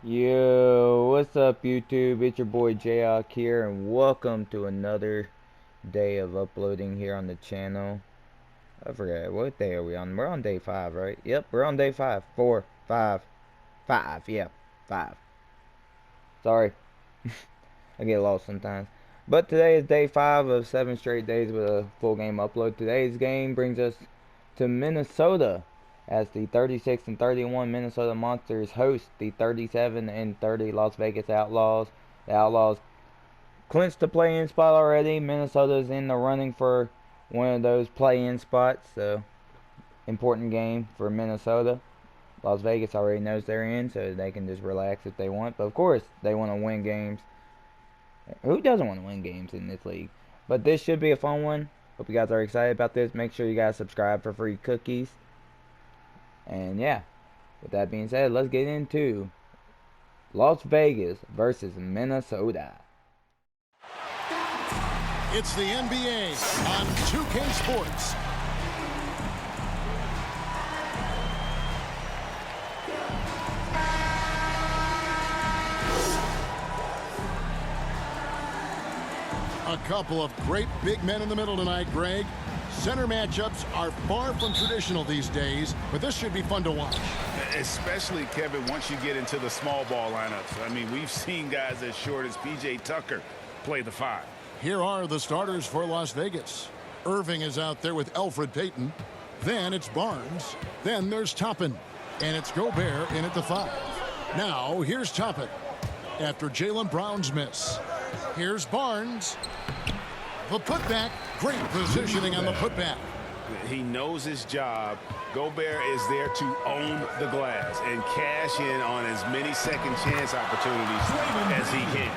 Yo, what's up YouTube? It's your boy Jhawk here, and welcome to another day of uploading here on the channel. I forgot, what day are we on? We're on day 5, right? Yep, we're on day 5. 4, 5, 5, yeah, 5. Sorry, I get lost sometimes. But today is day 5 of 7 straight days with a full game upload. Today's game brings us to Minnesota, as the 36-31 Minnesota Monsters host the 37-30 Las Vegas Outlaws. The Outlaws clinched the play-in spot already. Minnesota's in the running for one of those play-in spots, so important game for Minnesota. Las Vegas already knows they're in, so they can just relax if they want. But of course, they want to win games. Who doesn't want to win games in this league? But this should be a fun one. Hope you guys are excited about this. Make sure you guys subscribe for free cookies. And yeah, with that being said, let's get into Las Vegas versus Minnesota. It's the NBA on 2K Sports. A couple of great big men in the middle tonight, Greg. Center matchups are far from traditional these days, but this should be fun to watch. Especially, Kevin, once you get into the small ball lineups. I mean, we've seen guys as short as P.J. Tucker play the 5. Here are the starters for Las Vegas. Irving is out there with Elfrid Payton. Then it's Barnes. Then there's Toppin. And it's Gobert in at the 5. Now, here's Toppin after Jaylen Brown's miss. Here's Barnes. The putback. Great positioning on the putback. He knows his job. Gobert is there to own the glass and cash in on as many second chance opportunities as he can.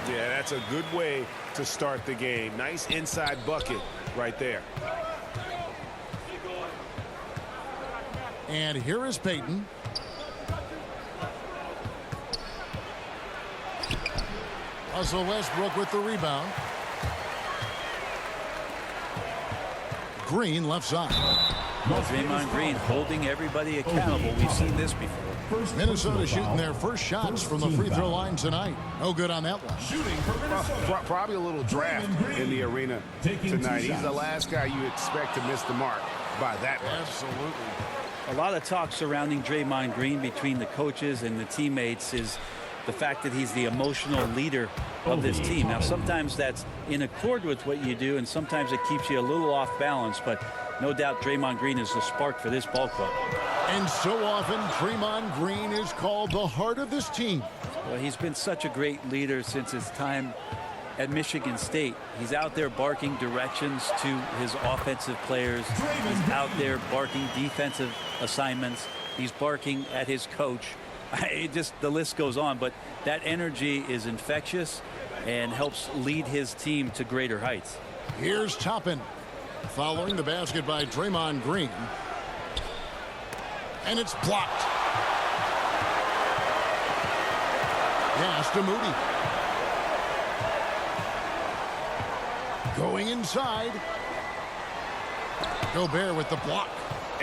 Yeah, that's a good way to start the game. Nice inside bucket right there. And here is Payton. Russell Westbrook with the rebound. Green left side. Well, Draymond Green holding everybody accountable. We've seen this before. Minnesota shooting their first shots from the free throw line tonight. No good on that one. Probably a little draft in the arena tonight. He's the last guy you expect to miss the mark by that much. Absolutely. A lot of talk surrounding Draymond Green between the coaches and the teammates is the fact that he's the emotional leader of this team. Now, sometimes that's in accord with what you do, and sometimes it keeps you a little off balance, but no doubt Draymond Green is the spark for this ball club. And so often, Draymond Green is called the heart of this team. Well, he's been such a great leader since his time at Michigan State. He's out there barking directions to his offensive players. He's out there barking defensive assignments. He's barking at his coach. The list goes on, but that energy is infectious and helps lead his team to greater heights. Here's Toppin following the basket by Draymond Green. And it's blocked. Pass to Moody. Going inside. Gobert with the block.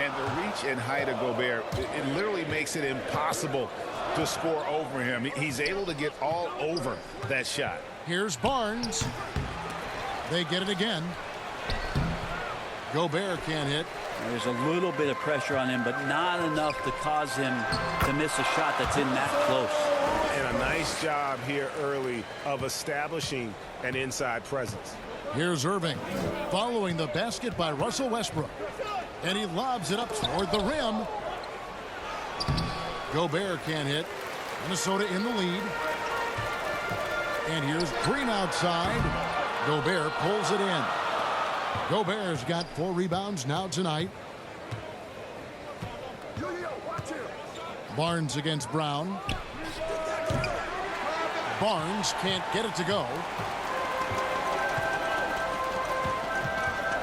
And the reach and height of Gobert, it literally makes it impossible to score over him. He's able to get all over that shot. Here's Barnes. They get it again. Gobert can't hit. There's a little bit of pressure on him, but not enough to cause him to miss a shot that's in that close. And a nice job here early of establishing an inside presence. Here's Irving following the basket by Russell Westbrook. And he lobs it up toward the rim. Gobert can't hit. Minnesota in the lead. And here's Green outside. Gobert pulls it in. Gobert's got 4 rebounds now tonight. Barnes against Brown. Barnes can't get it to go.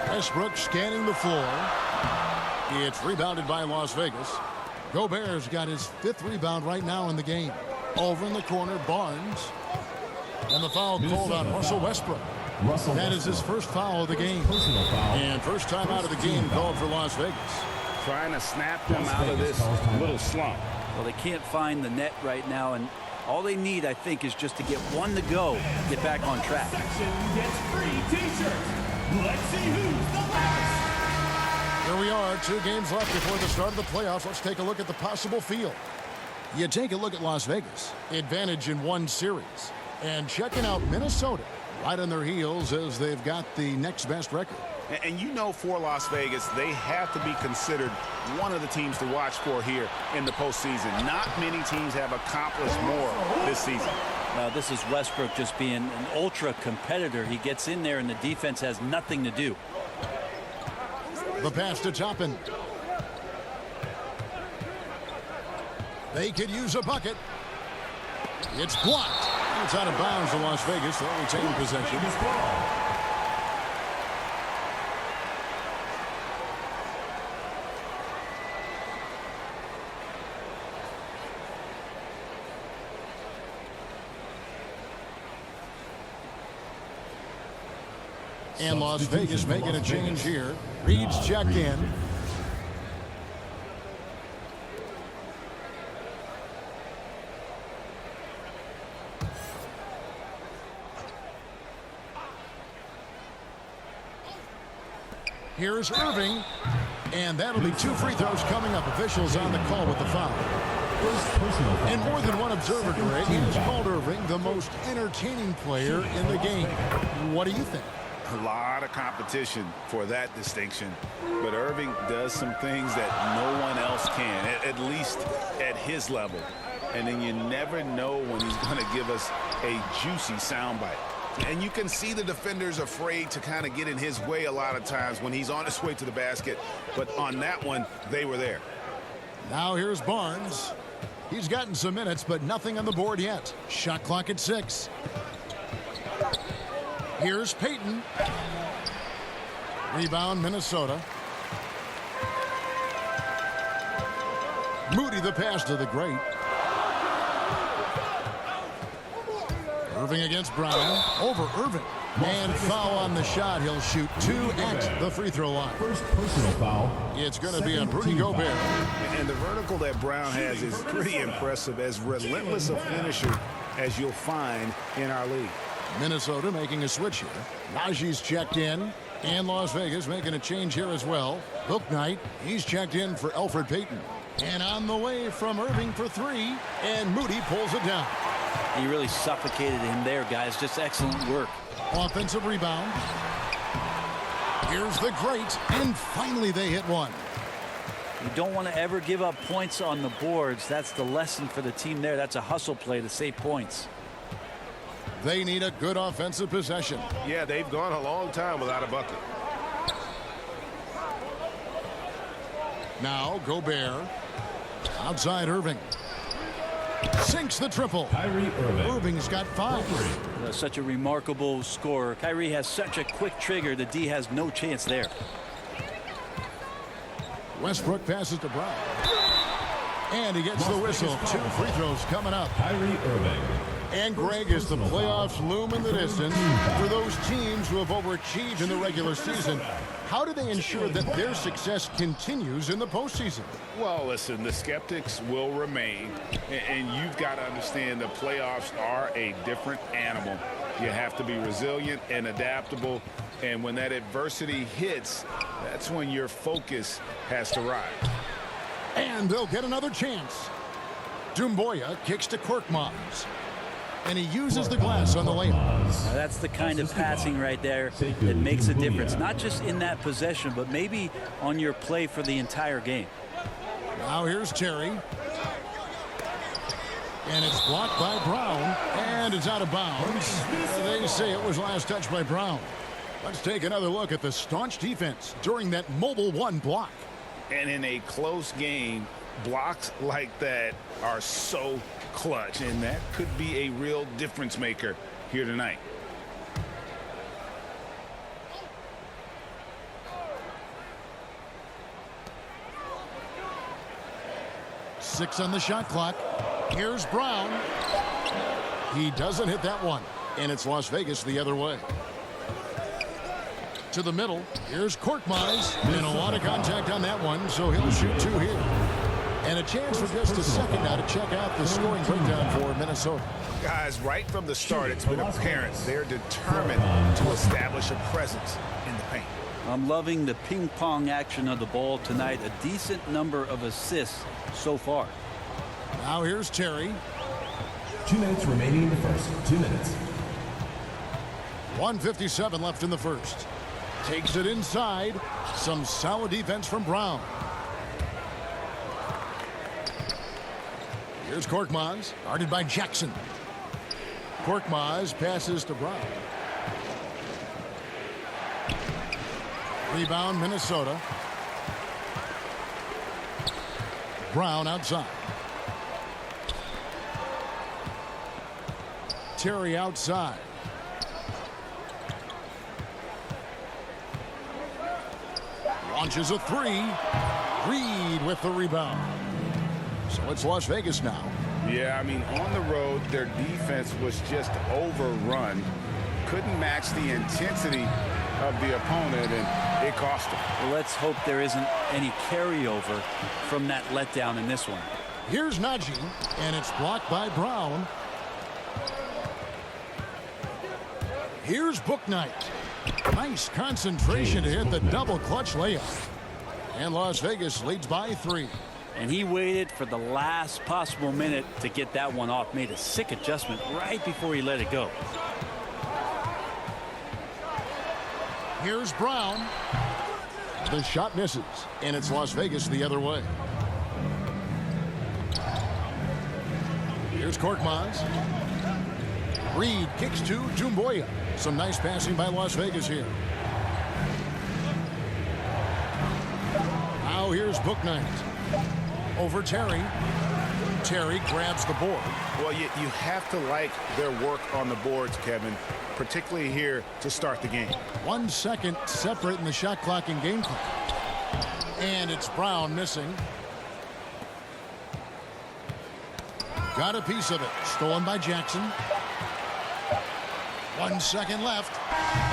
Westbrook scanning the floor. It's rebounded by Las Vegas. Gobert's got his 5th rebound right now in the game. Over in the corner, Barnes. And the foul called on Russell Westbrook. That is his first foul of the game. And first time out of the game called for Las Vegas. Trying to snap them out of this little slump. Well, they can't find the net right now, and All they need, I think, is just to get one to go, get back on track. Section gets free t-shirts. Let's see who's the last. Here we are, 2 games left before the start of the playoffs. Let's take a look at the possible field. You take a look at Las Vegas. Advantage in 1 series. And checking out Minnesota right on their heels as they've got the next best record. And you know, for Las Vegas, they have to be considered one of the teams to watch for here in the postseason. Not many teams have accomplished more this season. Now, this is Westbrook just being an ultra competitor. He gets in there and the defense has nothing to do. The pass to Toppin. They could use a bucket. It's blocked. It's out of bounds to Las Vegas. They'll retain possession. And Las Vegas making a change here. Reed's checked in. Here's Irving. And that'll be 2 free throws coming up. Officials on the call with the foul. And more than one observer, Greg, has called Irving the most entertaining player in the game. What do you think? A lot of competition for that distinction. But Irving does some things that no one else can, at least at his level. And then you never know when he's going to give us a juicy soundbite. And you can see the defenders afraid to kind of get in his way a lot of times when he's on his way to the basket. But on that one, they were there. Now here's Barnes. He's gotten some minutes, but nothing on the board yet. Shot clock at 6. Here's Payton. Rebound, Minnesota. Moody the pass to the great. Irving against Brown. Over Irving. And foul on the shot. He'll shoot 2 at the free throw line. First personal foul. It's going to be on Rudy Gobert. And the vertical that Brown has is pretty impressive, as relentless a finisher as you'll find in our league. Minnesota making a switch here. Najee's checked in. And Las Vegas making a change here as well. Book Knight, he's checked in for Elfrid Payton. And on the way from Irving for 3. And Moody pulls it down. He really suffocated him there, guys. Just excellent work. Offensive rebound. Here's the great. And finally they hit one. You don't want to ever give up points on the boards. That's the lesson for the team there. That's a hustle play to save points. They need a good offensive possession. Yeah, they've gone a long time without a bucket. Now Gobert. Outside Irving. Sinks the triple. Kyrie Irving. Irving's got 5. Such a remarkable scorer. Kyrie has such a quick trigger. The D has no chance there. Westbrook passes to Brown. And he gets the whistle. 2 free throws coming up. Kyrie Irving. And Greg, as the playoffs loom in the distance, for those teams who have overachieved in the regular season, how do they ensure that their success continues in the postseason? Well, listen, the skeptics will remain, and you've got to understand the playoffs are a different animal. You have to be resilient and adaptable, and when that adversity hits, that's when your focus has to rise. And they'll get another chance. Doumbouya kicks to Korkmaz. And he uses the glass on the layup. Now that's the kind of passing right there that makes a difference. Not just in that possession, but maybe on your play for the entire game. Now here's Terry. And it's blocked by Brown. And it's out of bounds. They say it was last touched by Brown. Let's take another look at the staunch defense during that mobile 1 block. And in a close game, blocks like that are so clutch, and that could be a real difference maker here tonight. Six on the shot clock. Here's Brown. He doesn't hit that one, and it's Las Vegas the other way. To the middle. Here's Korkmaz. And a lot of contact on that one, so he'll shoot 2 here. And a chance for just a second now to check out the scoring breakdown for Minnesota. Guys, right from the start, it's been apparent they're determined to establish a presence in the paint. I'm loving the ping pong action of the ball tonight. A decent number of assists so far. Now here's Terry. 2 minutes remaining in the first. 2 minutes. 1:57 left in the first. Takes it inside. Some solid defense from Brown. Here's Korkmaz, guarded by Jackson. Korkmaz passes to Brown. Rebound, Minnesota. Brown outside. Terry outside. Launches a three. Reed with the rebound. So it's Las Vegas now. Yeah, I mean, on the road, their defense was just overrun. Couldn't match the intensity of the opponent, and it cost them. Well, let's hope there isn't any carryover from that letdown in this one. Here's Najee, and it's blocked by Brown. Here's Bouknight. Nice concentration to hit the double clutch layup. And Las Vegas leads by 3. And he waited for the last possible minute to get that one off. Made a sick adjustment right before he let it go. Here's Brown. The shot misses, and it's Las Vegas the other way. Here's Korkmaz. Reed kicks to Doumbouya. Some nice passing by Las Vegas here. Now here's Bouknight. Over Terry. Terry grabs the board. Well, you have to like their work on the boards, Kevin, particularly here to start the game. 1 second separating the shot clock and game clock. And it's Brown missing. Got a piece of it. Stolen by Jackson. 1 second left.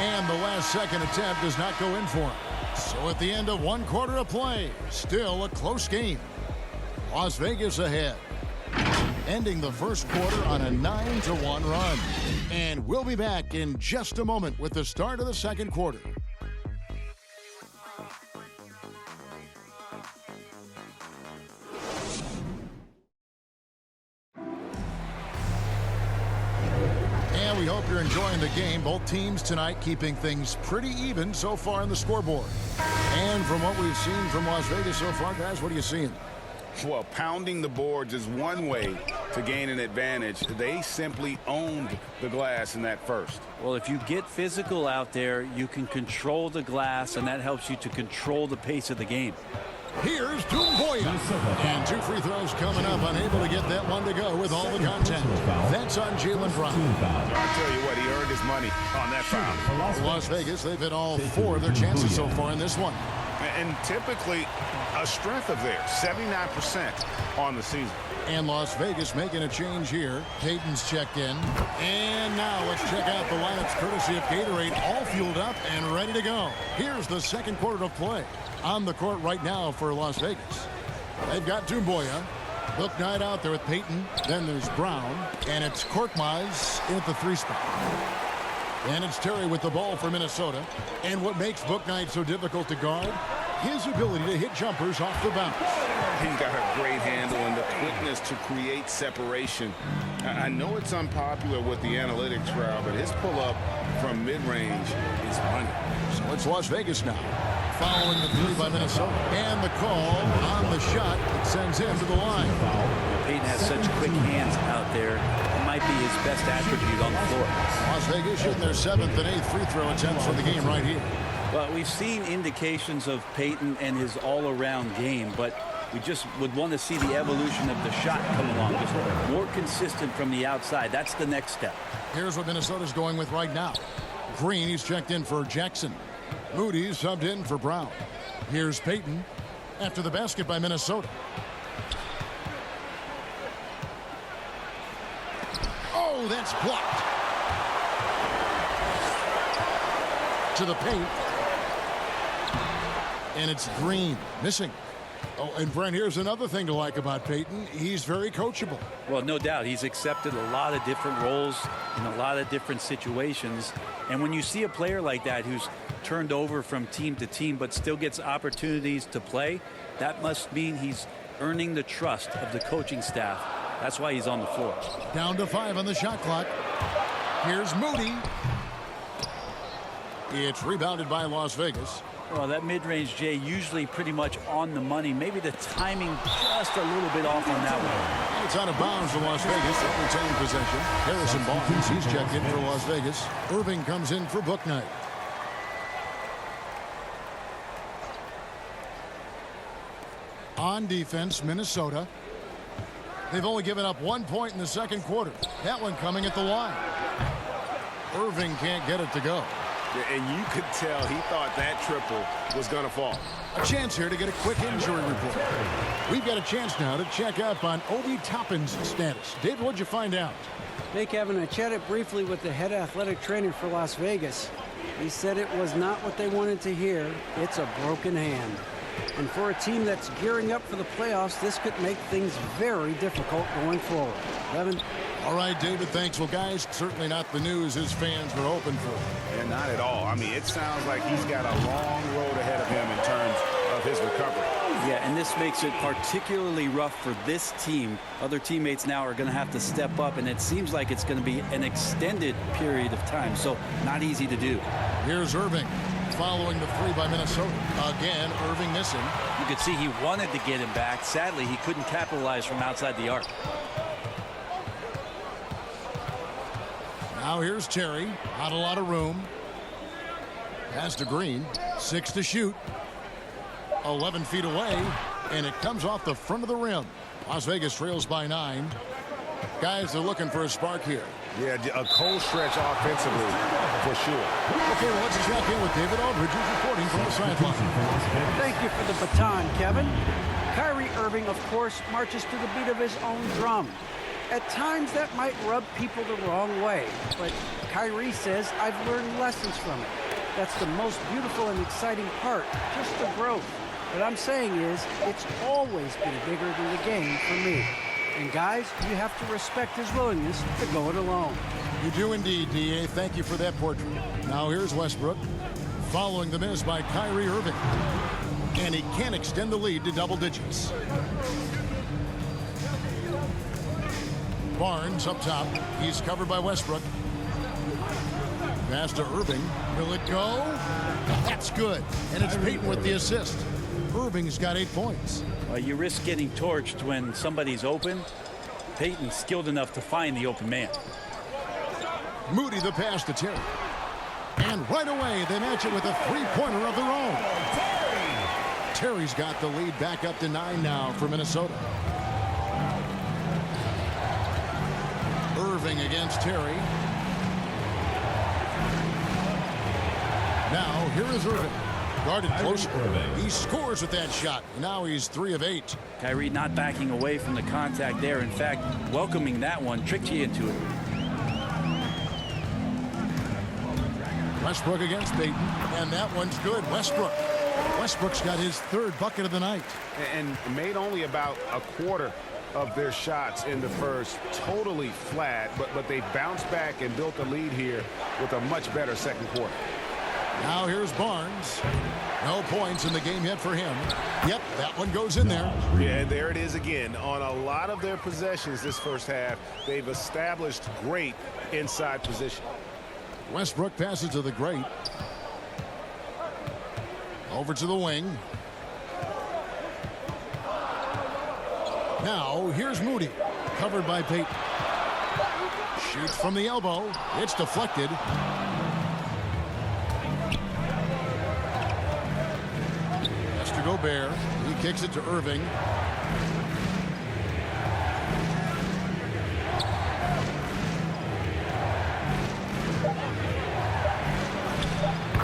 And the last second attempt does not go in for him. So at the end of 1 quarter of play, still a close game. Las Vegas ahead. Ending the first quarter on a 9-1 run. And we'll be back in just a moment with the start of the second quarter. And we hope you're enjoying the game. Both teams tonight keeping things pretty even so far on the scoreboard. And from what we've seen from Las Vegas so far, guys, what are you seeing? Well, pounding the boards is one way to gain an advantage. They simply owned the glass in that first. Well, if you get physical out there, you can control the glass, and that helps you to control the pace of the game. Here's Doumbouya. And 2 free throws coming up. Unable to get that one to go with all the contact. That's on Jaylen Brown. I'll tell you what, he earned his money on that foul. Las Vegas, they've hit all 4 of their chances so far in this one. And typically a strength of theirs, 79% on the season. And Las Vegas making a change here. Payton's checked in. And now let's check out the lineups courtesy of Gatorade, all fueled up and ready to go. Here's the second quarter of play. On the court right now for Las Vegas. They've got Doumbouya. Bouknight out there with Payton. Then there's Brown. And it's Korkmaz in at the 3 spot. And it's Terry with the ball for Minnesota. And what makes Bouknight so difficult to guard? His ability to hit jumpers off the bounce. He's got a great handle and the quickness to create separation. I know it's unpopular with the analytics crowd, but his pull-up from mid-range is money. So it's Las Vegas now. Following the 3 by Minnesota. And the call on the shot that sends him to the line. Payton has such quick hands out there. It might be his best attribute on the floor. Las Vegas shooting their 7th and 8th free throw attempts for the game right here. Well, we've seen indications of Payton and his all-around game, but we just would want to see the evolution of the shot come along. Just more consistent from the outside. That's the next step. Here's what Minnesota's going with right now. Green, he's checked in for Jackson. Moody's subbed in for Brown. Here's Payton after the basket by Minnesota. Oh, that's blocked. To the paint. And it's Green missing. Oh, and Brent, here's another thing to like about Peyton. He's very coachable. Well, no doubt. He's accepted a lot of different roles in a lot of different situations. And when you see a player like that who's turned over from team to team but still gets opportunities to play, that must mean he's earning the trust of the coaching staff. That's why he's on the floor. Down to 5 on the shot clock. Here's Moody. It's rebounded by Las Vegas. Well, that mid-range, Jay, usually pretty much on the money. Maybe the timing just a little bit off on that one. It's out of bounds for Las Vegas. They'll retain possession. Harrison Barnes, he's checked in for Las Vegas. Irving comes in for Bouknight. On defense, Minnesota. They've only given up 1 point in the second quarter. That one coming at the line. Irving can't get it to go. Yeah, and you could tell he thought that triple was going to fall. A chance here to get a quick injury report. We've got a chance now to check up on Obi Toppin's status. David, what'd you find out? Hey, Kevin, I chatted briefly with the head athletic trainer for Las Vegas. He said it was not what they wanted to hear. It's a broken hand. And for a team that's gearing up for the playoffs, this could make things very difficult going forward. Levin? All right, David, thanks. Well, guys, certainly not the news his fans were hoping for. Yeah, not at all. I mean, it sounds like he's got a long road ahead of him in terms of his recovery. Yeah, and this makes it particularly rough for this team. Other teammates now are going to have to step up, and it seems like it's going to be an extended period of time, so not easy to do. Here's Irving following the 3 by Minnesota. Again, Irving missing. You could see he wanted to get him back. Sadly, he couldn't capitalize from outside the arc. Now here's Terry. Not a lot of room. Pass to Green. 6 to shoot. 11 feet away. And it comes off the front of the rim. Las Vegas trails by 9. Guys, they're looking for a spark here. Yeah, a cold stretch offensively, for sure. Okay, well, let's check in with David Aldridge, who's reporting from the sideline. Thank you for the baton, Kevin. Kyrie Irving, of course, marches to the beat of his own drum. At times, that might rub people the wrong way, but Kyrie says, I've learned lessons from it. That's the most beautiful and exciting part, just the growth. What I'm saying is, it's always been bigger than the game for me. And guys, you have to respect his willingness to go it alone. You do indeed, D.A. Thank you for that portrait. Now here's Westbrook following the miss by Kyrie Irving. And he can't extend the lead to double digits. Barnes up top. He's covered by Westbrook. Pass to Irving. Will it go? That's good. And it's Peyton with the assist. Irving's got 8 points. You risk getting torched when somebody's open. Peyton's skilled enough to find the open man. Moody the pass to Terry. And right away, they match it with a three-pointer of their own. Terry's got the lead back up to 9 now for Minnesota. Irving against Terry. Now, here is Irving. Guarded close. He scores with that shot. Now he's 3 of 8. Kyrie not backing away from the contact there. In fact, welcoming that one tricked you into it. Westbrook against Peyton. And that one's good. Westbrook's got his 3rd bucket of the night. And made only about a quarter of their shots in the first. Totally flat, but they bounced back and built a lead here with a much better second quarter. Now here's Barnes. No points in the game yet for him. Yep, that one goes in there. Yeah, there it is again. On a lot of their possessions this first half, they've established great inside position. Westbrook passes to the great. Over to the wing. Now here's Moody. Covered by Peyton. Shoots from the elbow. It's deflected. Gobert. He kicks it to Irving.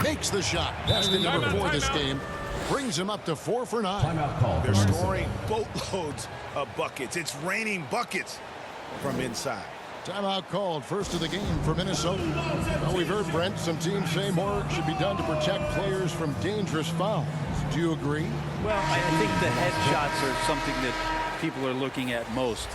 Makes the shot. That's the number 4 this game. Brings him up to 4 for 9. They're scoring boatloads of buckets. It's raining buckets from inside. Timeout called. First of the game for Minnesota. Well, we've heard, Brent, some teams say more should be done to protect players from dangerous fouls. Do you agree? Well, I think the head shots are something that people are looking at most.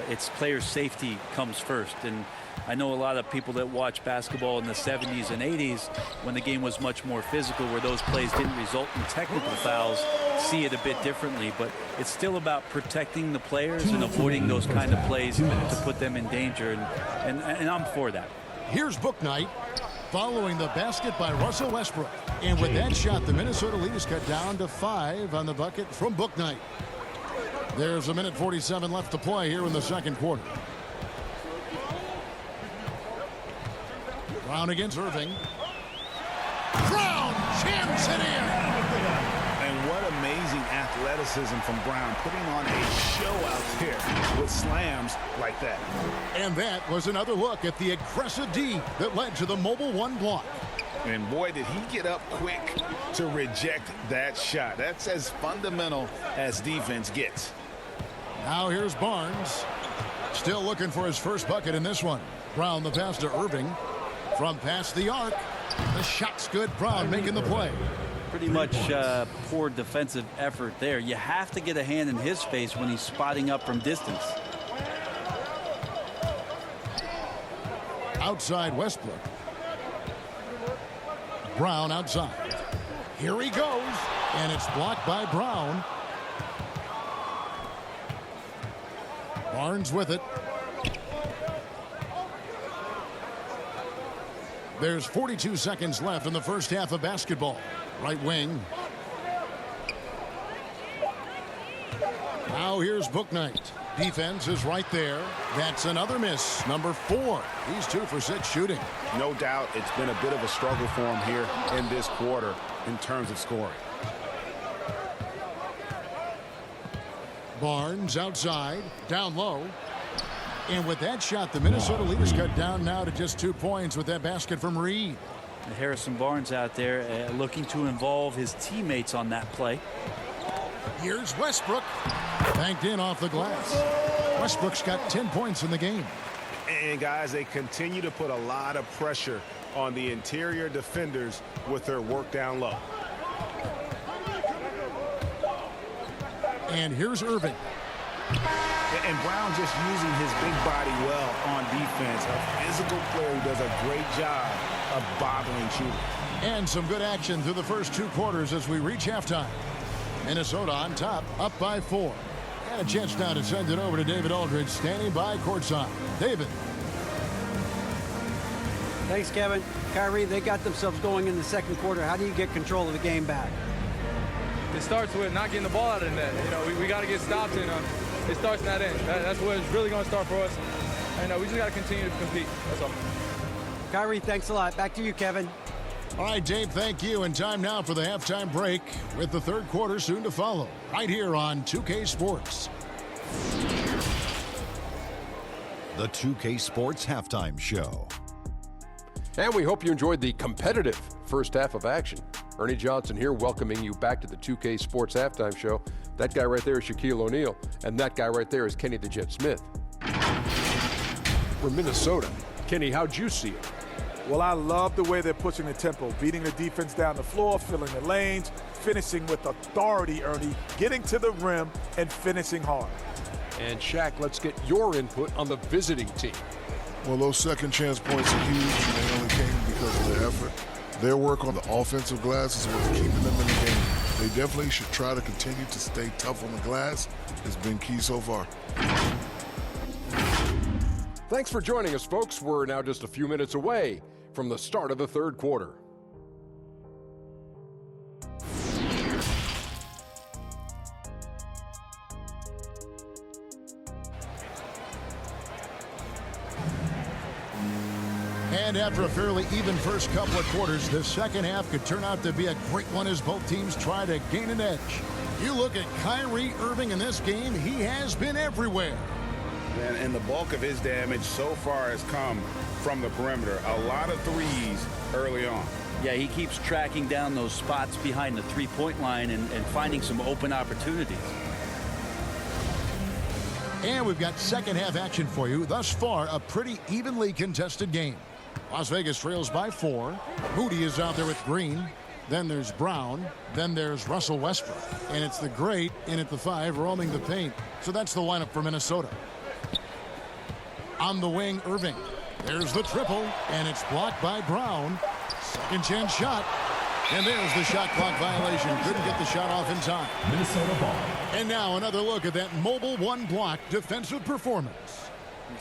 It's player safety comes first. And I know a lot of people that watch basketball in the 70s and 80s when the game was much more physical, where those plays didn't result in technical fouls, see it a bit differently. But it's still about protecting the players and avoiding those kind of plays to put them in danger. And I'm for that. Here's Bouknight following the basket by Russell Westbrook. And with that shot, the Minnesota lead is cut down to 5 on the bucket from Bouknight. There's a minute 47 left to play here in the second quarter. Brown against Irving. Brown jams it in. And what amazing athleticism from Brown, putting on a show out there with slams like that. And that was another look at the aggressive D that led to the mobile one block. And boy, did he get up quick to reject that shot. That's as fundamental as defense gets. Now here's Barnes. Still looking for his first bucket in this one. Brown the pass to Irving. From past the arc. The shot's good. Brown making the play. Pretty much poor defensive effort there. You have to get a hand in his face when he's spotting up from distance. Outside Westbrook. Brown outside. Here he goes. And it's blocked by Brown. Barnes with it. There's 42 seconds left in the first half of basketball. Right wing. Now here's Bouknight. Defense is right there. That's another miss. Number 4. He's 2 for 6 shooting. No doubt it's been a bit of a struggle for him here in this quarter in terms of scoring. Barnes outside. Down low. And with that shot, the Minnesota lead is cut down now to just 2 points with that basket from Reed. Harrison Barnes out there looking to involve his teammates on that play. Here's Westbrook. Banked in off the glass. Westbrook's got 10 points in the game. And guys, they continue to put a lot of pressure on the interior defenders with their work down low. And here's Irving. And Brown just using his big body well on defense. A physical player who does a great job of bothering shooters. And some good action through the first 2 quarters as we reach halftime. Minnesota on top, up by 4. And a chance now to send it over to David Aldridge, standing by courtside. David. Thanks, Kevin. Kyrie, they got themselves going in the second quarter. How do you get control of the game back? It starts with not getting the ball out of the net. You know, we got to get stopped, and it starts in that end. That's where it's really going to start for us. And we just got to continue to compete. That's all. Kyrie, thanks a lot. Back to you, Kevin. All right, Dave, thank you. And time now for the halftime break with the third quarter soon to follow right here on 2K Sports. The 2K Sports Halftime Show. And we hope you enjoyed the competitive first half of action. Ernie Johnson here welcoming you back to the 2K Sports Halftime Show. That guy right there is Shaquille O'Neal, and that guy right there is Kenny the Jet Smith. From Minnesota. Kenny, how'd you see it? Well, I love the way they're pushing the tempo, beating the defense down the floor, filling the lanes, finishing with authority, Ernie, getting to the rim and finishing hard. And Shaq, let's get your input on the visiting team. Well, those second chance points are huge, and they only came because of their effort. Their work on the offensive glass is what's keeping them in the game. They definitely should try to continue to stay tough on the glass. It's been key so far. Thanks for joining us, folks. We're now just a few minutes away from the start of the third quarter. And after a fairly even first couple of quarters, the second half could turn out to be a great one as both teams try to gain an edge. You look at Kyrie Irving in this game, he has been everywhere. And the bulk of his damage so far has come from the perimeter. A lot of threes early on. Yeah, he keeps tracking down those spots behind the three-point line and finding some open opportunities. And we've got second half action for you. Thus far, a pretty evenly contested game. Las Vegas trails by 4. Moody is out there with Green. Then there's Brown. Then there's Russell Westbrook. And it's the great in at the 5 roaming the paint. So that's the lineup for Minnesota. On the wing, Irving. There's the triple, and it's blocked by Brown. Second chance shot. And there's the shot clock violation. Couldn't get the shot off in time. Minnesota ball. And now another look at that mobile one block defensive performance.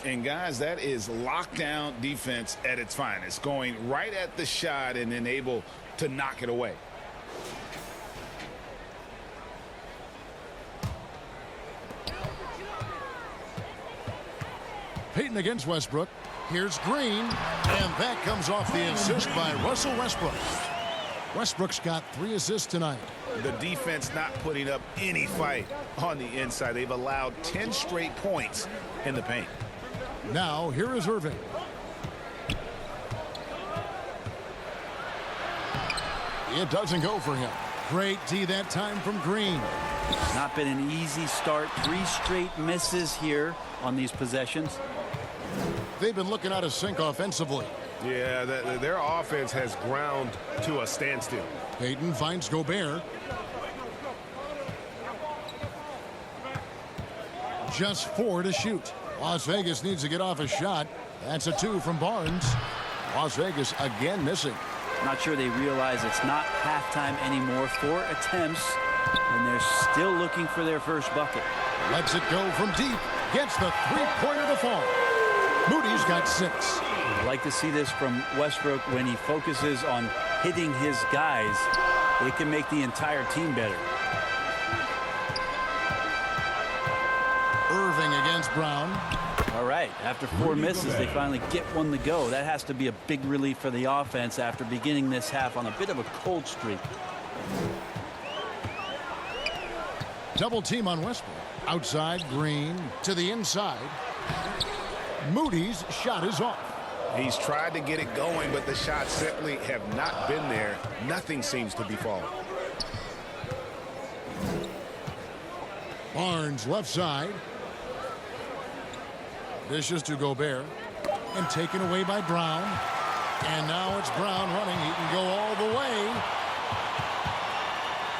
And guys, that is lockdown defense at its finest. Going right at the shot and then able to knock it away. Payton against Westbrook. Here's Green. And that comes off the assist by Russell Westbrook. Westbrook's got 3 assists tonight. The defense not putting up any fight on the inside. They've allowed 10 straight points in the paint. Now, here is Irving. It doesn't go for him. Great D that time from Green. Not been an easy start. 3 straight misses here on these possessions. They've been looking out of sync offensively. Yeah, their offense has ground to a standstill. Payton finds Gobert. Just 4 to shoot. Las Vegas needs to get off a shot. That's a 2 from Barnes. Las Vegas again missing. Not sure they realize it's not halftime anymore. 4 attempts, and they're still looking for their first bucket. Lets it go from deep. Gets the 3-pointer to fall. Moody's got 6. I like to see this from Westbrook. When he focuses on hitting his guys, it can make the entire team better. Irving against Brown. All right, after 4 misses, they finally get one to go. That has to be a big relief for the offense after beginning this half on a bit of a cold streak. Double team on Westbrook. Outside, Green to the inside. Moody's shot is off. He's tried to get it going, but the shots simply have not been there. Nothing seems to be falling. Barnes left side. Dishes to Gobert. And taken away by Brown. And now it's Brown running. He can go all the way.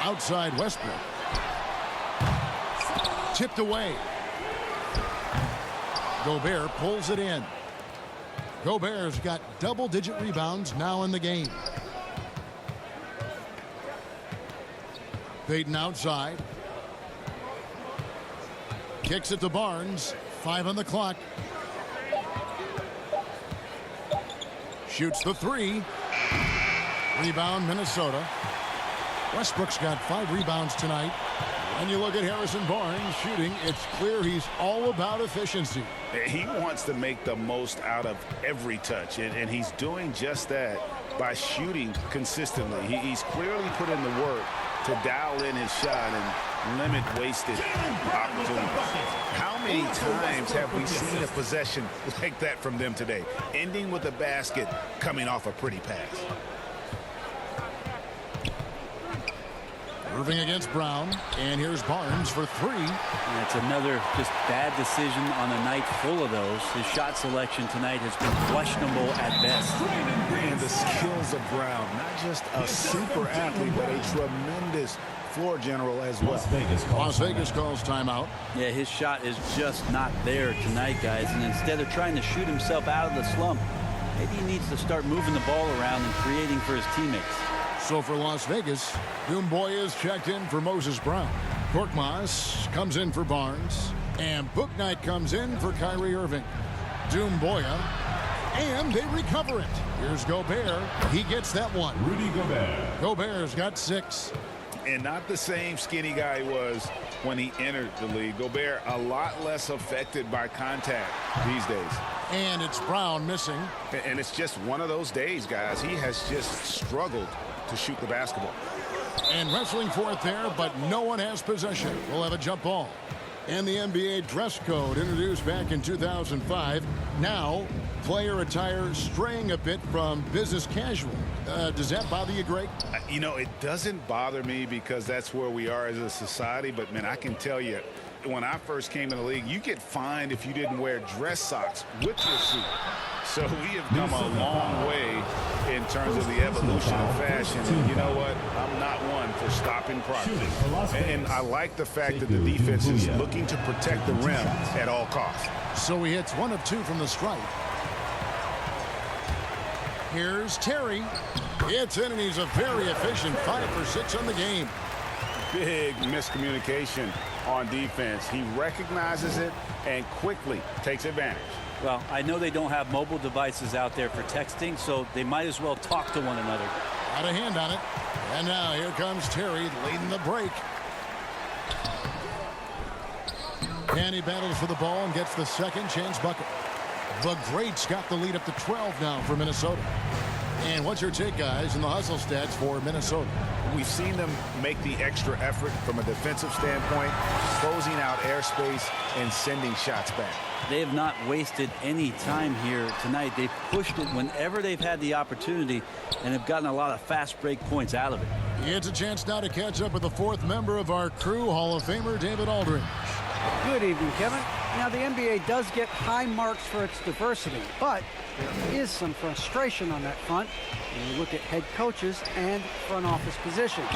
Outside Westbrook. Tipped away. Gobert pulls it in. Gobert's got double-digit rebounds now in the game. Payton outside. Kicks it to Barnes. 5 on the clock. Shoots the 3. Rebound, Minnesota. Westbrook's got 5 rebounds tonight. When you look at Harrison Barnes shooting, it's clear he's all about efficiency. He wants to make the most out of every touch, and he's doing just that by shooting consistently. He's clearly put in the work to dial in his shot and limit wasted opportunities. How many times have we seen a possession like that from them today, ending with a basket coming off a pretty pass? Irving against Brown, and here's Barnes for 3. That's another just bad decision on a night full of those. His shot selection tonight has been questionable at best. And the skills of Brown, not just a super athlete, but a tremendous floor general as well. Las Vegas calls timeout. Yeah, his shot is just not there tonight, guys. And instead of trying to shoot himself out of the slump, maybe he needs to start moving the ball around and creating for his teammates. So for Las Vegas, Dumboy is checked in for Moses Brown. Korkmaz comes in for Barnes. And Bouknight comes in for Kyrie Irving. Dumboya. And they recover it. Here's Gobert. He gets that one. Rudy Gobert. Gobert's got 6. And not the same skinny guy he was when he entered the league. Gobert a lot less affected by contact these days. And it's Brown missing. And it's just one of those days, guys. He has just struggled to shoot the basketball. And wrestling for it there, but no one has possession. We'll have a jump ball. And the NBA dress code introduced back in 2005. Now, player attire straying a bit from business casual. Does that bother you, Greg? You know, it doesn't bother me because that's where we are as a society. But, man, I can tell you, when I first came in the league, you get fined if you didn't wear dress socks with your suit. So we have come a long way in terms of the evolution of fashion. And you know what? I'm not one for stopping progress. And I like the fact that the defense is looking to protect the rim at all costs. So he hits 1 of 2 from the stripe. Here's Terry. It's in, and he's a very efficient 5 for 6 on the game. Big miscommunication on defense. He recognizes it and quickly takes advantage. Well, I know they don't have mobile devices out there for texting, so they might as well talk to one another. Got a hand on it. And now here comes Terry leading the break. And he battles for the ball and gets the second chance bucket. The Greats got the lead up to 12 now for Minnesota. And what's your take, guys, in the hustle stats for Minnesota? We've seen them make the extra effort from a defensive standpoint, closing out airspace and sending shots back. They have not wasted any time here tonight. They've pushed it whenever they've had the opportunity and have gotten a lot of fast break points out of it. It's a chance now to catch up with the 4th member of our crew, Hall of Famer David Aldridge. Good evening, Kevin. Now, the NBA does get high marks for its diversity, but there is some frustration on that front when you look at head coaches and front office positions.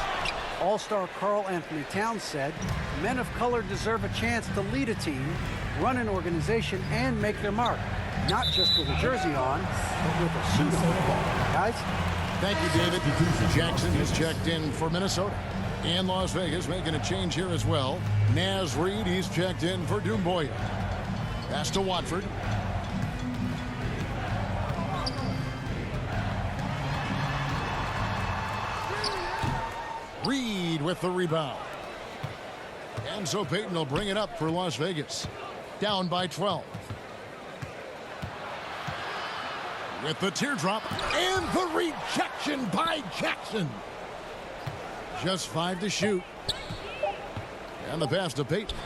All-star Karl Anthony Towns said, men of color deserve a chance to lead a team, run an organization, and make their mark, not just with a jersey on, but with a suit on. Guys? Thank you, David. Jackson has checked in for Minnesota. And Las Vegas making a change here as well. Naz Reid, he's checked in for Doumbouya. Pass to Watford. Reid with the rebound. And so Payton will bring it up for Las Vegas. Down by 12. With the teardrop and the rejection by Jackson. Just 5 to shoot. And the pass to Payton.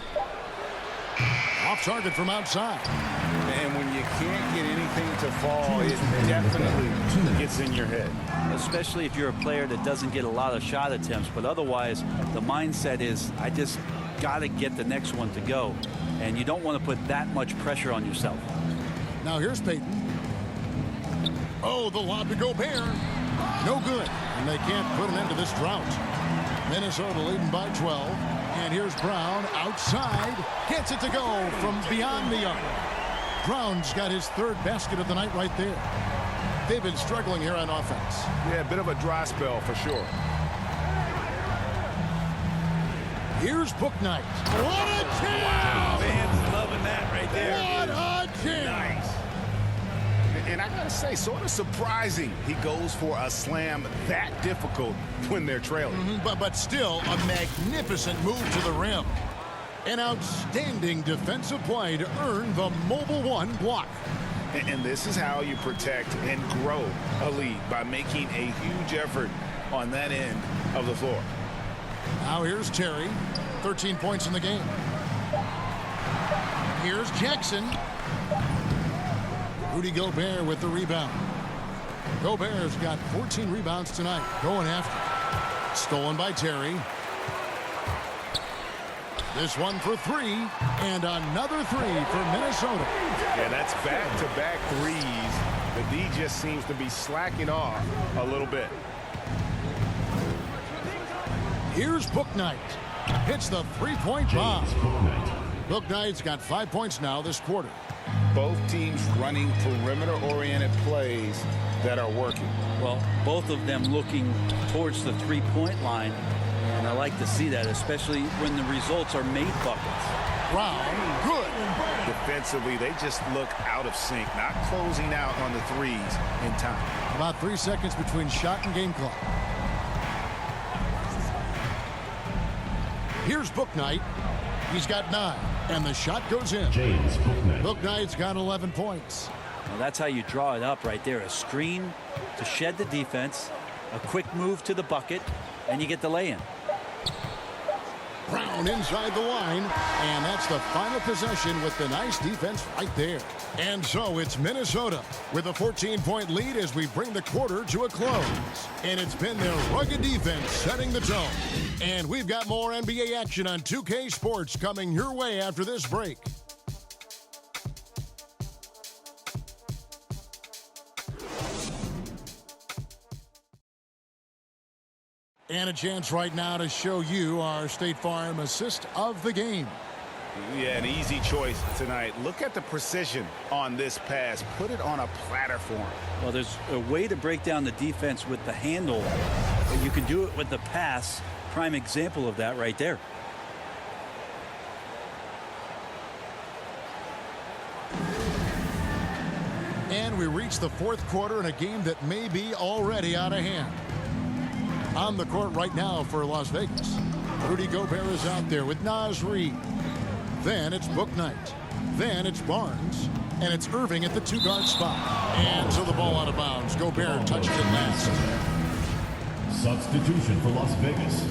Off target from outside. And when you can't get anything to fall, it definitely gets in your head. Especially if you're a player that doesn't get a lot of shot attempts, but otherwise the mindset is, I just got to get the next one to go. And you don't want to put that much pressure on yourself. Now here's Payton. Oh, the lob to Gobert. No good. And they can't put an end to this drought. Minnesota leading by 12. And here's Brown outside. Gets it to go from beyond the arc. Brown's got his 3rd basket of the night right there. They've been struggling here on offense. Yeah, a bit of a dry spell for sure. Here's Bouknight. What a jam! Fans loving that right there. What a jam! Nice. And I gotta say, sort of surprising he goes for a slam that difficult when they're trailing. But still a magnificent move to the rim. An outstanding defensive play to earn the mobile 1 block. And this is how you protect and grow a lead, by making a huge effort on that end of the floor. Now here's Terry. 13 points in the game. Here's Jackson. Rudy Gobert with the rebound. Gobert's got 14 rebounds tonight. Going after. Stolen by Terry. This one for 3. And another 3 for Minnesota. Yeah, that's back-to-back threes. The D just seems to be slacking off a little bit. Here's Bouknight. Hits the 3-point bomb. Bouknight's got 5 points now this quarter. Both teams running perimeter-oriented plays that are working. Well, both of them looking towards the 3-point line, and I like to see that, especially when the results are made buckets. Brown, good. Defensively, they just look out of sync, not closing out on the threes in time. About 3 seconds between shot and game clock. Here's Bouknight. He's got 9, and the shot goes in. Bouknight's got 11 points. Well, that's how you draw it up right there. A screen to shed the defense, a quick move to the bucket, and you get the lay-in. Brown inside the line, and that's the final possession with the nice defense right there. And so it's Minnesota with a 14-point lead as we bring the quarter to a close. And it's been their rugged defense setting the tone. And we've got more NBA action on 2K Sports coming your way after this break. And a chance right now to show you our State Farm assist of the game. Yeah, an easy choice tonight. Look at the precision on this pass. Put it on a platter for him. Well, there's a way to break down the defense with the handle, but you can do it with the pass. Prime example of that right there. And we reach the fourth quarter in a game that may be already out of hand. On the court right now for Las Vegas, Rudy Gobert is out there with Naz Reid. Then it's Bouknight. Then it's Barnes. And it's Irving at the two-guard spot. And so the ball out of bounds. Gobert touched it last. Substitution for Las Vegas.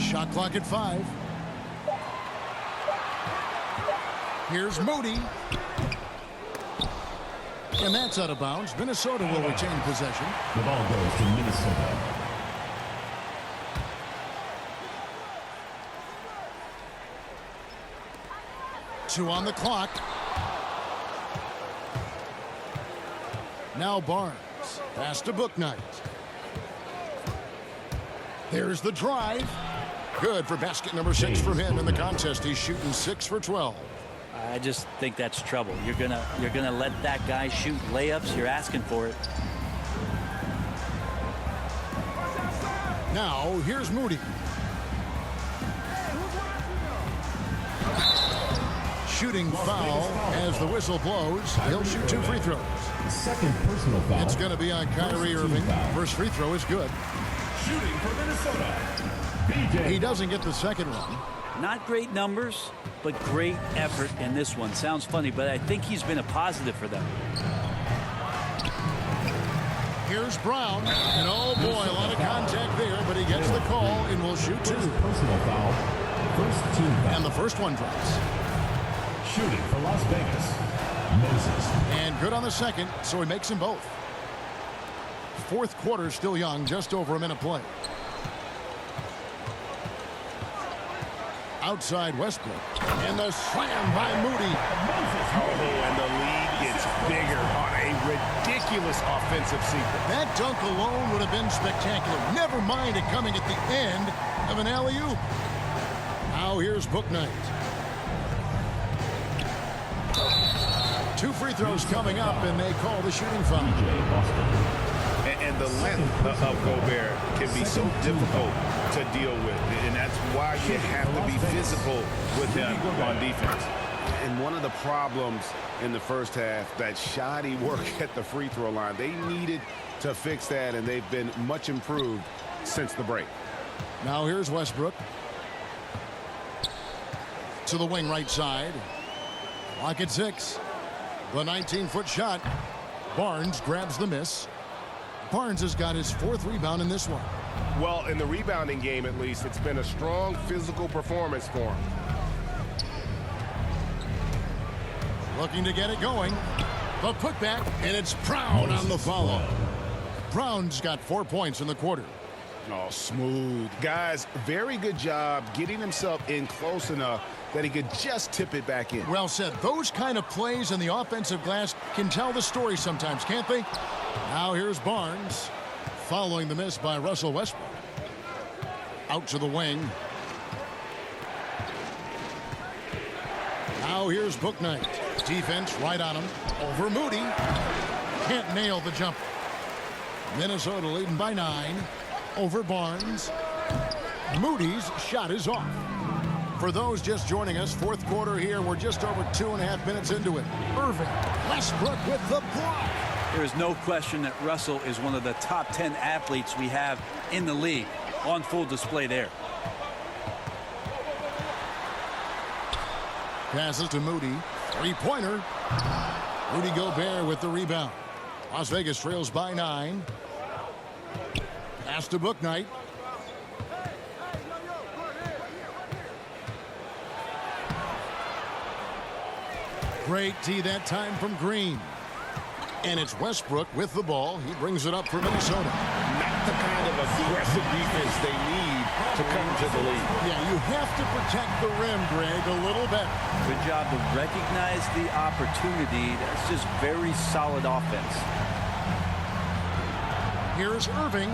Shot clock at 5. Here's Moody. And that's out of bounds. Minnesota will retain possession. The ball goes to Minnesota. Two on the clock. Now Barnes. Pass to Bouknight. There's the drive. Good for basket number 6 from him in the contest. He's shooting 6 for 12. I just think that's trouble. You're gonna let that guy shoot layups. You're asking for it. Now here's Moody. Shooting foul as the whistle blows. He'll shoot 2 free throws. Second personal foul. It's going to be on Kyrie Irving. First free throw is good. Shooting for Minnesota. He doesn't get the second one. Not great numbers, but great effort in this one. Sounds funny, but I think he's been a positive for them. Here's Brown. And oh boy, a lot of contact there, but he gets the call and will shoot 2. Personal foul. First team foul. And the first one drops. Shooting for Las Vegas. Moses. And good on the second, so he makes them both. Fourth quarter still young, just over a minute play. Outside Westbrook. And the slam by Moody. Oh, and the lead gets bigger on a ridiculous offensive sequence. That dunk alone would have been spectacular. Never mind it coming at the end of an alley-oop. Now here's Bouknight. 2 free throws coming up, and they call the shooting foul. And the length of Gobert can be so difficult to deal with, and that's why you have to be physical with him on defense. And one of the problems in the first half, that shoddy work at the free throw line, they needed to fix that, and they've been much improved since the break. Now here's Westbrook. To the wing right side. Clock at 6. The 19-foot shot. Barnes grabs the miss. Barnes has got his 4th rebound in this one. Well, in the rebounding game, at least, it's been a strong physical performance for him. Looking to get it going. The putback, and it's Brown on the follow. Brown's got 4 points in the quarter. Oh, smooth. Guys, very good job getting himself in close enough that he could just tip it back in. Well said. Those kind of plays in the offensive glass can tell the story sometimes, can't they? Now here's Barnes, following the miss by Russell Westbrook. Out to the wing. Now here's Bouknight. Defense right on him. Over Moody. Can't nail the jumper. Minnesota leading by 9. Over Barnes. Moody's shot is off. For those just joining us, fourth quarter here, we're just over 2.5 minutes into it. Irving, Westbrook with the block. There is no question that Russell is one of the top 10 athletes we have in the league. On full display there. Passes to Moody. Three-pointer. Rudy Gobert with the rebound. Las Vegas trails by 9. Pass to Booknight. Great tee that time from Green. And it's Westbrook with the ball. He brings it up for Minnesota. Not the kind of aggressive defense they need to come to the lead. Yeah, you have to protect the rim, Greg, a little better. Good job to recognize the opportunity. That's just very solid offense. Here's Irving.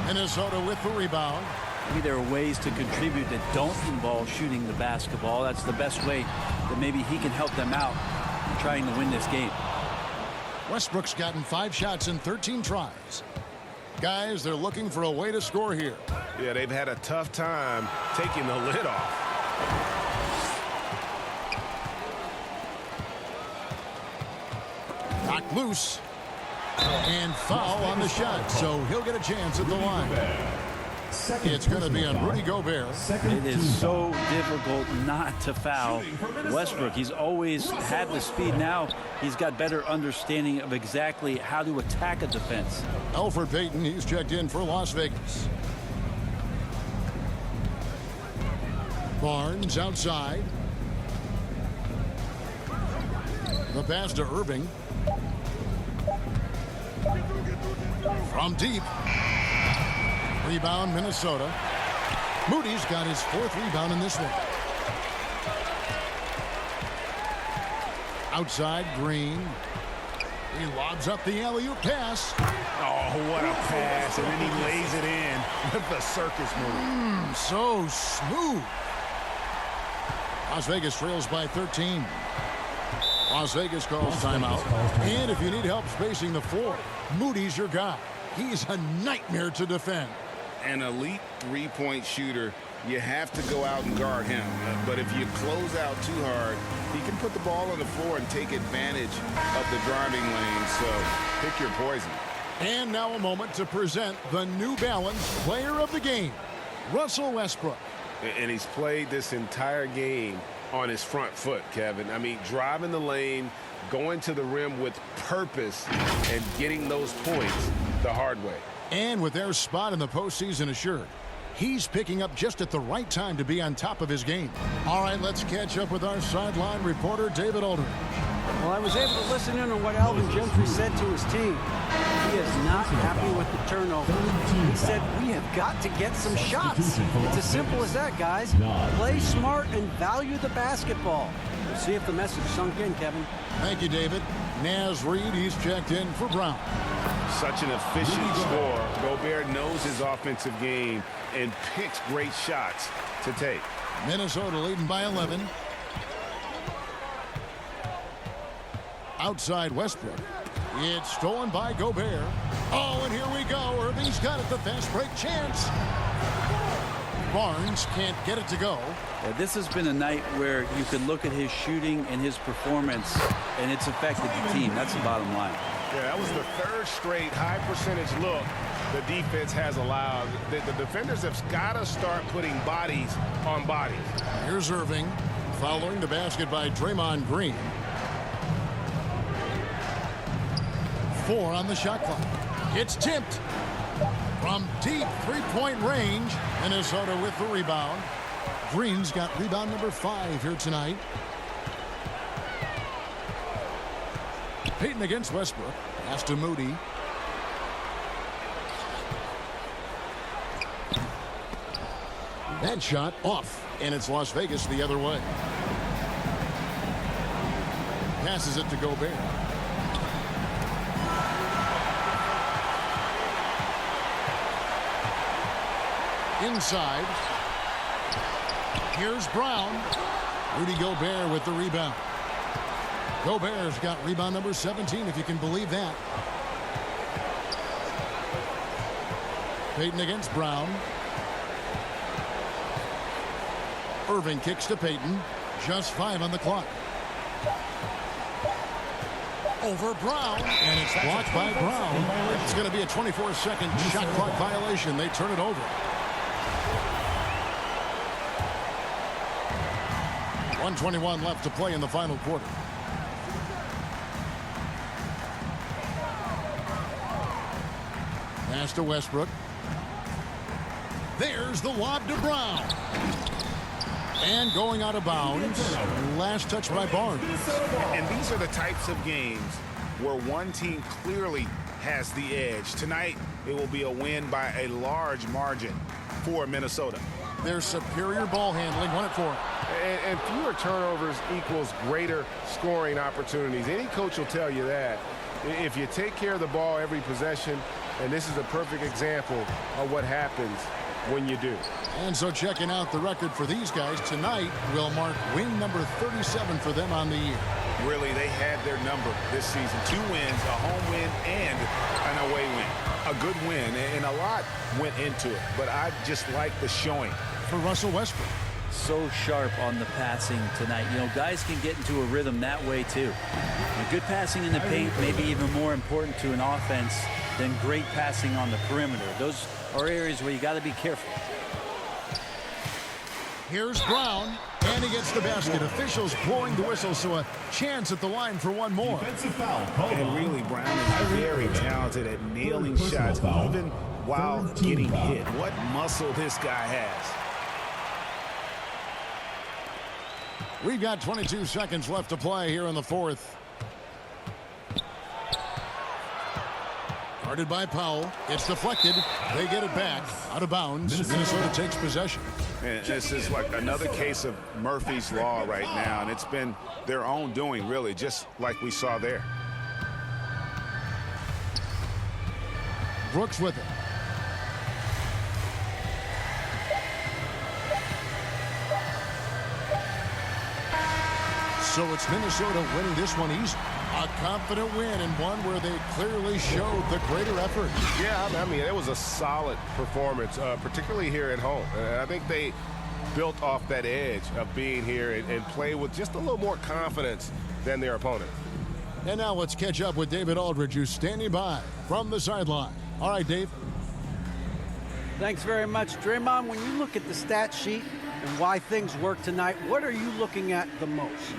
Minnesota with the rebound. Maybe there are ways to contribute that don't involve shooting the basketball. That's the best way that maybe he can help them out in trying to win this game. Westbrook's gotten 5 shots in 13 tries. Guys, they're looking for a way to score here. Yeah, they've had a tough time taking the lid off. Knocked loose. And foul on the shot, so he'll get a chance at the line. It's going to be on Rudy Gobert. It is so difficult not to foul Westbrook. He's always had the speed. Now he's got better understanding of exactly how to attack a defense. Elfrid Payton, he's checked in for Las Vegas. Barnes outside. The pass to Irving. From deep. Rebound, Minnesota. Moody's got his 4th rebound in this one. Outside, Green. He lobs up the alley-oop pass. Oh, what a pass. And then he lays it in with the circus move. So smooth. Las Vegas trails by 13. Las Vegas calls timeout. And if you need help spacing the floor, Moody's your guy. He's a nightmare to defend. An elite three-point shooter, you have to go out and guard him. But if you close out too hard, he can put the ball on the floor and take advantage of the driving lane. So pick your poison. And now a moment to present the New Balance Player of the Game, Russell Westbrook. And he's played this entire game on his front foot, Kevin. I mean, driving the lane, going to the rim with purpose, and getting those points the hard way. And with their spot in the postseason assured, he's picking up just at the right time to be on top of his game. All right, let's catch up with our sideline reporter, David Aldridge. Well, I was able to listen in on what Alvin Gentry said to his team. He is not happy with the turnover. He said, we have got to get some shots. It's as simple as that, guys. Play smart and value the basketball. We'll see if the message sunk in, Kevin. Thank you, David. Naz Reid, he's checked in for Brown. Such an efficient scorer. Gobert knows his offensive game and picks great shots to take. Minnesota leading by 11. Outside Westbrook. It's stolen by Gobert. Oh, and here we go. Irving's got it. The fast break chance. Barnes can't get it to go. Yeah, this has been a night where you can look at his shooting and his performance, and it's affected the team. That's the bottom line. Yeah, that was the 3rd straight high percentage look the defense has allowed. The defenders have got to start putting bodies on bodies. Here's Irving following the basket by Draymond Green. 4 on the shot clock. It's tipped from deep 3-point range. Minnesota with the rebound. Green's got rebound number 5 here tonight. Payton against Westbrook. Pass to Moody. That shot off, and it's Las Vegas the other way. Passes it to Gobert. Inside. Here's Brown. Rudy Gobert with the rebound. Gobert's got rebound number 17, if you can believe that. Payton against Brown. Irving kicks to Payton. Just 5 on the clock. Over Brown, and it's blocked by Brown. It's going to be a 24-second shot clock violation. They turn it over. .121 left to play in the final quarter. Pass to Westbrook. There's the lob to Brown. And going out of bounds. Last touch by Barnes. And these are the types of games where one team clearly has the edge. Tonight, it will be a win by a large margin for Minnesota. Their superior ball handling, 1 at 4. And fewer turnovers equals greater scoring opportunities. Any coach will tell you that. If you take care of the ball every possession, and this is a perfect example of what happens when you do. And so checking out the record for these guys tonight will mark win number 37 for them on the year. Really, they had their number this season. 2 wins, a home win, and an away win. A good win, and a lot went into it. But I just like the showing. For Russell Westbrook. So sharp on the passing tonight. You know, guys can get into a rhythm that way too. And good passing in the paint may be even more important to an offense than great passing on the perimeter. Those are areas where you got to be careful. Here's Brown, and he gets the basket. Officials blowing the whistle, so a chance at the line for one more. And really, Brown is very talented at nailing shots, even while getting hit. What muscle this guy has. We've got 22 seconds left to play here in the fourth. Guarded by Powell. It's deflected. They get it back. Out of bounds. Minnesota takes possession. And this is like another case of Murphy's Law right now, and it's been their own doing, really, just like we saw there. Brooks with it. So it's Minnesota winning this one easy. A confident win and one where they clearly showed the greater effort. Yeah, I mean, it was a solid performance, particularly here at home. I think they built off that edge of being here and play with just a little more confidence than their opponent. And now let's catch up with David Aldridge, who's standing by from the sideline. All right, Dave. Thanks very much, Draymond. When you look at the stat sheet and why things work tonight, what are you looking at the most?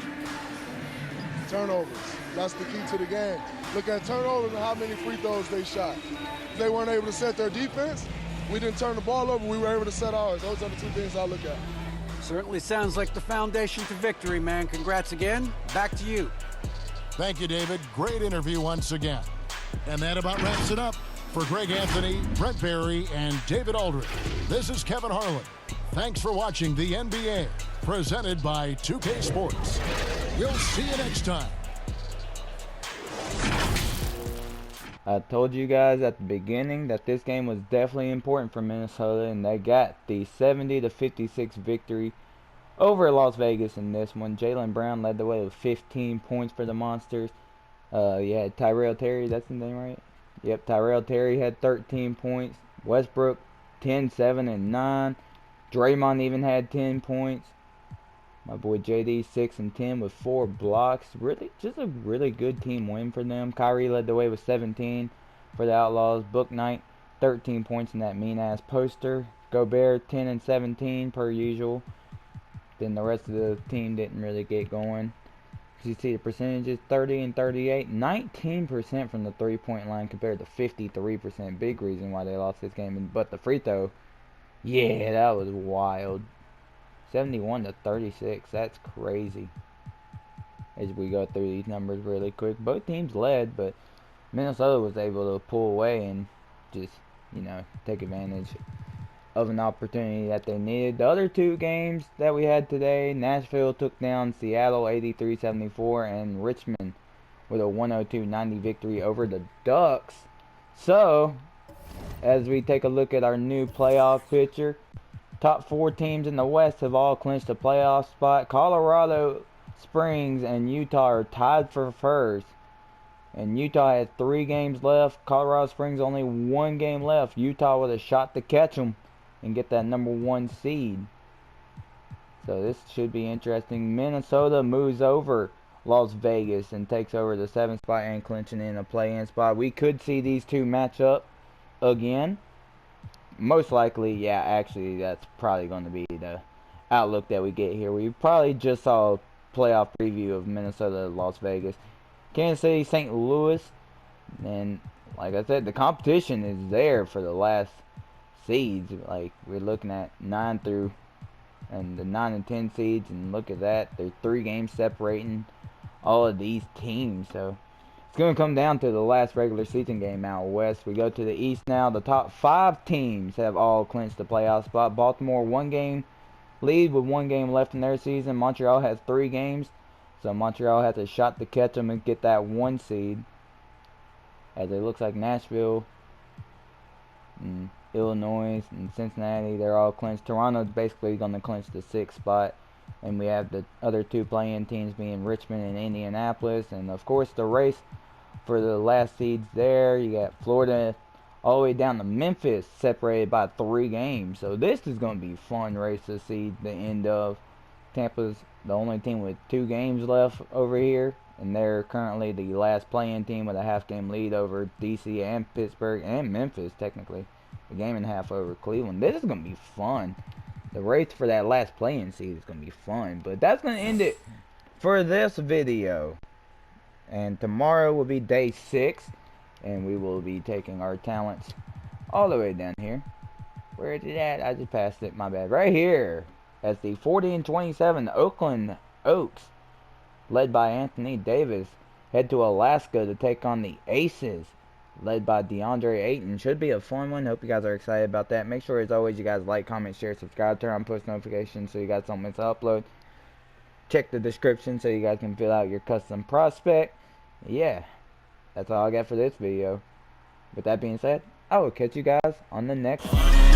Turnovers. That's the key to the game. Look at turnovers and how many free throws they shot. If they weren't able to set their defense, we didn't turn the ball over, we were able to set ours. Those are the 2 things I look at. Certainly sounds like the foundation to victory, man. Congrats again. Back to you. Thank you, David. Great interview once again. And that about wraps it up. For Greg Anthony, Brett Barry, and David Aldridge, this is Kevin Harlan. Thanks for watching the NBA, presented by 2K Sports. We'll see you next time. I told you guys at the beginning that this game was definitely important for Minnesota, and they got the 70-56 victory over Las Vegas in this one. Jaylen Brown led the way with 15 points for the Monsters. Yeah, Tyrell Terry, that's his name, right? Yep, Tyrell Terry had 13 points. Westbrook, 10, 7, and 9. Draymond even had 10 points. My boy JD, 6 and 10 with 4 blocks. Really, just a really good team win for them. Kyrie led the way with 17 for the Outlaws. Book Knight, 13 points in that mean-ass poster. Gobert, 10 and 17 per usual. Then the rest of the team didn't really get going. You see the percentages, 30 and 38. 19% from the three-point line compared to 53%. Big reason why they lost this game. But the free throw, yeah, that was wild. 71-36. That's crazy. As we go through these numbers really quick. Both teams led, but Minnesota was able to pull away and just, take advantage of an opportunity that they needed. The other 2 games that we had today, Nashville took down Seattle 83-74, and Richmond with a 102-90 victory over the Ducks. So, as we take a look at our new playoff picture, top 4 teams in the West have all clinched a playoff spot. Colorado Springs and Utah are tied for first. And Utah has 3 games left. Colorado Springs only 1 game left. Utah with a shot to catch them and get that number 1 seed. So this should be interesting. Minnesota moves over Las Vegas and takes over the 7th spot and clinching in a play-in spot. We could see these 2 match up again. Most likely, yeah, actually, that's probably going to be the outlook that we get here. We probably just saw a playoff preview of Minnesota, Las Vegas. Kansas City, St. Louis. And like I said, the competition is there for the last seeds. Like we're looking at 9 through and the 9 and 10 seeds, and look at that. There's 3 games separating all of these teams. So it's going to come down to the last regular season game out west. We go to the east now. The top 5 teams have all clinched the playoff spot. Baltimore 1 game lead with 1 game left in their season. Montreal has 3 games. So Montreal has a shot to catch them and get that 1 seed. As it looks like Nashville and Illinois and Cincinnati, they're all clinched. Toronto's basically going to clinch the 6th spot. And we have the other 2 play-in teams being Richmond and Indianapolis. And of course the race for the last seeds there, you got Florida all the way down to Memphis, separated by 3 games. So this is going to be a fun race to see the end of. Tampa's the only team with 2 games left over here, and they're currently the last play-in team with a half-game lead over DC and Pittsburgh and Memphis, technically. A game and a half over Cleveland. This is going to be fun. The race for that last play-in seed is going to be fun. But that's going to end it for this video. And tomorrow will be day 6. And we will be taking our talents all the way down here. Where is it at? I just passed it. My bad. Right here. As the 40-27 Oakland Oaks, led by Anthony Davis, head to Alaska to take on the Aces, led by DeAndre Ayton. Should be a fun one. Hope you guys are excited about that. Make sure, as always, you guys like, comment, share, subscribe, turn on post notifications so you got something to upload. Check the description so you guys can fill out your custom prospect. Yeah, that's all I got for this video. With that being said, I will catch you guys on the next one.